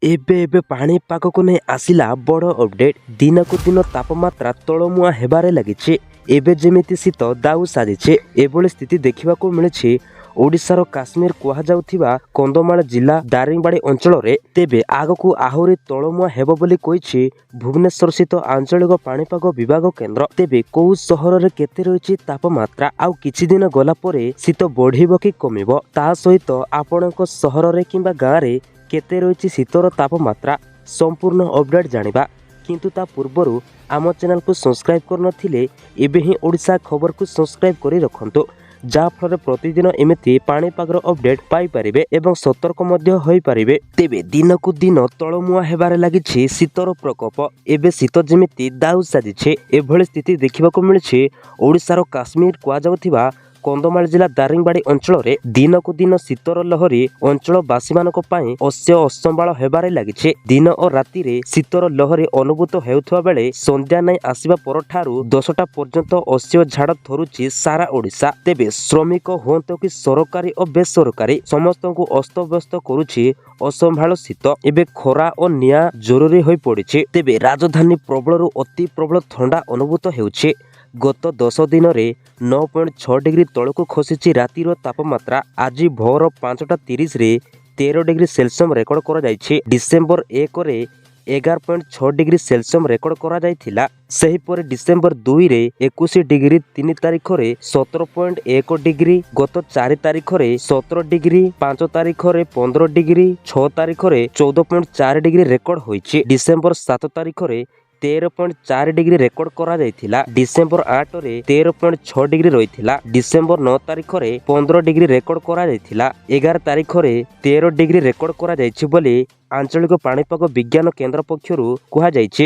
एबे एबे पाणीपागକୁ ନେଇ ଆସିଲା ବଡ଼ ଅପଡେଟ୍। ଦିନକୁ ଦିନ ତାପମାତ୍ରା ତଳମୁହାଁ ହେବାରେ ଲାଗିଛି। ଏବେ ଯେମିତି ଶୀତ ଦାଉ ସାଜିଛି, ଏଭଳି ସ୍ଥିତି ଦେଖିବାକୁ ମିଳିଛି ଓଡ଼ିଶାର କାଶ୍ମୀର କୁହାଯାଉଥିବା କନ୍ଧମାଳ ଜିଲ୍ଲା ଦାରିଙ୍ଗବାଡ଼ି ଅଞ୍ଚଳରେ। ତେବେ ଆଗକୁ ଆହୁରି ତଳମୁହାଁ ହେବ ବୋଲି କହିଛି ଭୁବନେଶ୍ୱରସ୍ଥିତ ଆଞ୍ଚଳିକ ପାଣିପାଗ ବିଭାଗ କେନ୍ଦ୍ର। ତେବେ କୋଉ ସହରରେ କେତେ ରହିଛି ତାପମାତ୍ରା, ଆଉ କିଛି ଦିନ ଗଲା ପରେ ଶୀତ ବଢ଼ିବ କି କମିବ, ତା ସହିତ ଆପଣଙ୍କ ସହରରେ କିମ୍ବା ଗାଁରେ କେତେ ରହିଛି ଶୀତର ତାପମାତ୍ରା, ସମ୍ପୂର୍ଣ୍ଣ ଅପଡେଟ୍ ଜାଣିବା। କିନ୍ତୁ ତା ପୂର୍ବରୁ ଆମ ଚ୍ୟାନେଲକୁ ସବସ୍କ୍ରାଇବ୍ କରିନଥିଲେ ଏବେ ହିଁ ଓଡ଼ିଶା ଖବରକୁ ସବସ୍କ୍ରାଇବ୍ କରି ରଖନ୍ତୁ, ଯାହାଫଳରେ ପ୍ରତିଦିନ ଏମିତି ପାଣିପାଗର ଅପଡେଟ୍ ପାଇପାରିବେ ଏବଂ ସତର୍କ ମଧ୍ୟ ହୋଇପାରିବେ। ତେବେ ଦିନକୁ ଦିନ ତଳମୁହାଁ ହେବାରେ ଲାଗିଛି ଶୀତର ପ୍ରକୋପ। ଏବେ ଶୀତ ଯେମିତି ଦାଉ ସାଜିଛି, ଏଭଳି ସ୍ଥିତି ଦେଖିବାକୁ ମିଳିଛି ଓଡ଼ିଶାର କାଶ୍ମୀର କୁହାଯାଉଥିବା କନ୍ଧମାଳ ଜିଲ୍ଲା ଦାରିଙ୍ଗବାଡ଼ି ଅଞ୍ଚଳରେ। ଦିନକୁ ଦିନ ଶୀତର ଲହରୀ ଅଞ୍ଚଳବାସୀମାନଙ୍କ ପାଇଁ ଅସ୍ୟ ଅସମ୍ଭାଳ ହେବାରେ ଲାଗିଛି। ଦିନ ଓ ରାତିରେ ଶୀତର ଲହରୀ ଅନୁଭୂତ ହେଉଥିବା ବେଳେ ସନ୍ଧ୍ୟା ନେଇ ଆସିବା ପରଠାରୁ 10ଟା ପର୍ଯ୍ୟନ୍ତ ଅସ୍ୟ ଝାଡ଼ ଥରୁଛି ସାରା ଓଡ଼ିଶା। ତେବେ ଶ୍ରମିକ ହୁଅନ୍ତୁ କି ସରକାରୀ ଓ ବେସରକାରୀ, ସମସ୍ତଙ୍କୁ ଅସ୍ତବ୍ୟସ୍ତ କରୁଛି ଅସମ୍ଭାଳ ଶୀତ। ଏବେ ଖରା ଓ ନିଆଁ ଜରୁରୀ ହୋଇପଡ଼ିଛି। ତେବେ ରାଜଧାନୀ ପ୍ରବଳରୁ ଅତି ପ୍ରବଳ ଥଣ୍ଡା ଅନୁଭୂତ ହେଉଛି। ଗତ 10 ଦିନରେ 9.6 ଡିଗ୍ରୀ ତଳକୁ ଖସିଛି ରାତିର ତାପମାତ୍ରା। ଆଜି ଭୋର 5ଟା 30ରେ 13 ଡିଗ୍ରୀ ସେଲସିୟସ୍ ରେକର୍ଡ କରାଯାଇଛି। ଡିସେମ୍ବର 1ରେ 11.6 ଡିଗ୍ରୀ ସେଲସିୟସ୍ ରେକର୍ଡ କରାଯାଇଥିଲା। ସେହିପରି ଡିସେମ୍ବର 2ରେ 21 ଡିଗ୍ରୀ, 3 ତାରିଖରେ 17.1 ଡିଗ୍ରୀ, ଗତ 4 ତାରିଖରେ 17 ଡିଗ୍ରୀ, 5 ତାରିଖରେ 15 ଡିଗ୍ରୀ, 6 ତାରିଖରେ 14.4 ଡିଗ୍ରୀ ରେକର୍ଡ ହୋଇଛି। ଡିସେମ୍ବର 7 ତାରିଖରେ 13.4 ଡିଗ୍ରୀ ରେକର୍ଡ କରାଯାଇଥିଲା। ଡିସେମ୍ବର 8ରେ 13.6 ଡିଗ୍ରୀ ରହିଥିଲା। ଡିସେମ୍ବର 9 ତାରିଖରେ 15 ଡିଗ୍ରୀ ରେକର୍ଡ କରାଯାଇଥିଲା। 11 ତାରିଖରେ 13 ଡିଗ୍ରୀ ରେକର୍ଡ କରାଯାଇଛି ବୋଲି ଆଞ୍ଚଳିକ ପାଣିପାଗ ବିଜ୍ଞାନ କେନ୍ଦ୍ର ପକ୍ଷରୁ କୁହାଯାଇଛି।